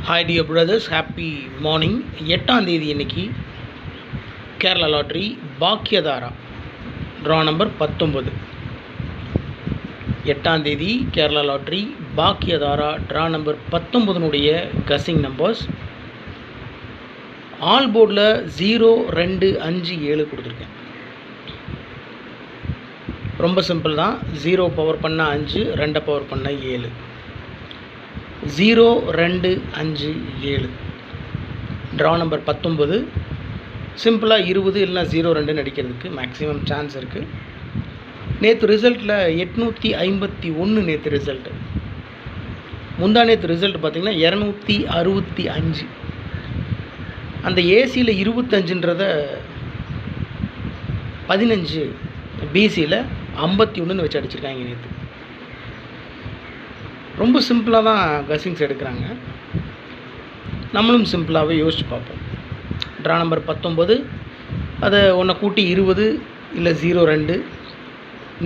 Hi dear brothers, happy morning. 8ஆம் தேதி இன்னைக்கு Kerala lottery Bhagyathara draw number 19. 8ஆம் தேதி Kerala lottery Bhagyathara draw number 19 guessing numbers. All போர்டில் 0, 2, 5, 7 கொடுத்துருக்கேன். ரொம்ப சிம்பிள் தான். 0 பவர் பண்ணால் 5, 2 பவர் பண்ணால் 7. 0, 2, 5, 7 ட்ரா நம்பர் 19. சிம்பிளாக 20 இல்லைனா 0, 2 அடிக்கிறதுக்கு மேக்ஸிமம் சான்ஸ் இருக்குது. நேற்று ரிசல்ட்டில் 851 நேற்று ரிசல்ட்டு. முந்தா நேற்று ரிசல்ட் பார்த்திங்கன்னா 265. அந்த ஏசியில் 25ன்றத 15, பிசியில் 51 வச்சு அடிச்சிருக்காங்க நேற்று. ரொம்ப சிம்பிளாக தான் கசிங்ஸ் எடுக்கிறாங்க. நம்மளும் சிம்பிளாகவே யோசித்து பார்ப்போம். ட்ரா நம்பர் 19, அதை ஒன்றை கூட்டி 20 இல்லை 0, 2.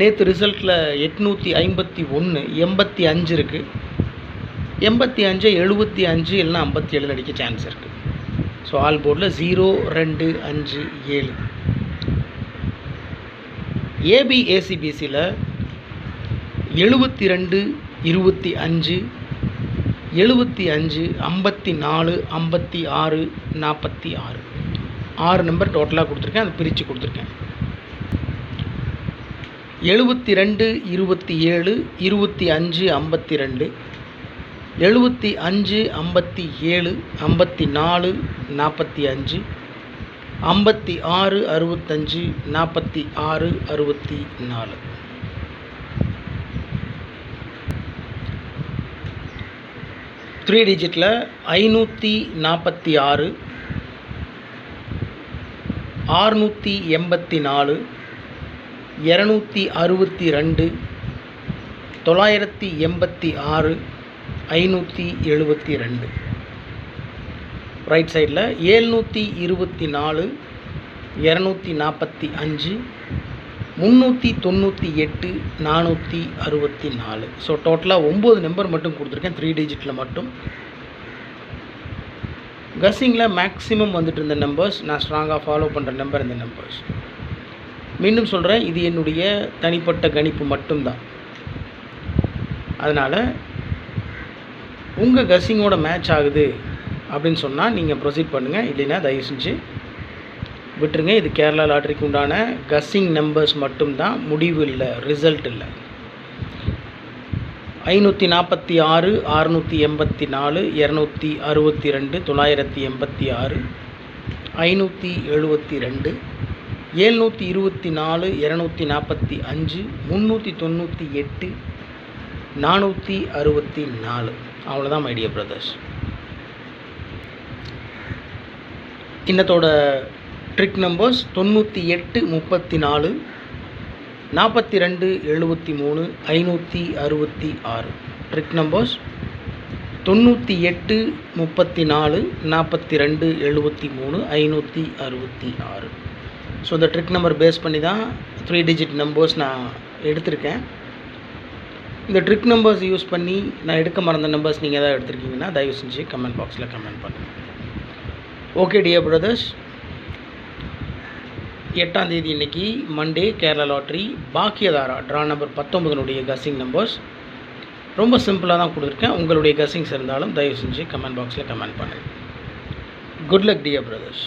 நேற்று ரிசல்ட்டில் 851, 85 இருக்குது. 85, 75 இல்லைனா 57 அடிக்க சான்ஸ் இருக்குது. ஸோ ஆல் போர்டில் 0, 2, 5, 7. ஏபி ஏசிபிசியில் 72, 25, 75, 54, 56, 46 6 நம்பர் டோட்டலாக கொடுத்துருக்கேன். அதை பிரித்து கொடுத்துருக்கேன். 72, 27, 25, 52, 75, 57, 54, 45, 56, 65, 46, 64. த்ரீ டிஜிட்டில் 546, 684, 262, 986, 572. ரைட் சைடில் 724, 245, 398, 464. ஸோ டோட்டலாக 9 நம்பர் மட்டும் கொடுத்துருக்கேன். த்ரீ டிஜிட்டில் மட்டும். கஸ்ஸிங்கில் மேக்ஸிமம் வந்துட்டு இருந்த நம்பர்ஸ், நான் ஸ்ட்ராங்காக ஃபாலோ பண்ணுற நம்பர் இந்த நம்பர்ஸ். மீண்டும் சொல்கிறேன், இது என்னுடைய தனிப்பட்ட கணிப்பு மட்டும்தான். அதனால் உங்கள் கஸ்ஸிங்கோட மேட்ச் ஆகுது அப்படின்னு சொன்னால் நீங்கள் ப்ரொசீட் பண்ணுங்கள். இல்லைன்னா தயவு செஞ்சு விட்டுருங்க. இது கேரளா லாட்ரிக்கு உண்டான கஸ்ஸிங் நம்பர்ஸ் மட்டும்தான், முடிவு இல்லை, ரிசல்ட் இல்லை. 546, 684, 262, 986, 572, 724, 245, 398, 464. அவ்வளோதான் மை டியர் பிரதர்ஸ். இன்னத்தோட trick numbers 98, 34, 42, 73, 566. Trick numbers 98, 34, 42, 73, 566. So இந்த ட்ரிக் நம்பர் பேஸ் பண்ணி தான் 3 டிஜிட் நம்பர்ஸ் நான் எடுத்திருக்கேன். இந்த ட்ரிக் நம்பர்ஸ் யூஸ் பண்ணி நான் எடுக்க மறந்த நம்பர்ஸ் நீங்கள் எதாவது எடுத்திருக்கீங்கன்னா தயவு செஞ்சு கமெண்ட் பாக்ஸில் கமெண்ட் பண்ணுங்கள். ஓகே டியர் பிரதர்ஸ், 8ஆம் தேதி இன்றைக்கி Monday Kerala lottery Bhagyathara draw number 19 guessing numbers ரொம்ப சிம்பிளாக தான் கொடுத்துருக்கேன். உங்களுடைய கஸ்ஸிங்ஸ் இருந்தாலும் தயவு செஞ்சு கமெண்ட் பாக்ஸில் கமெண்ட் பண்ணுங்கள். Good luck dear brothers.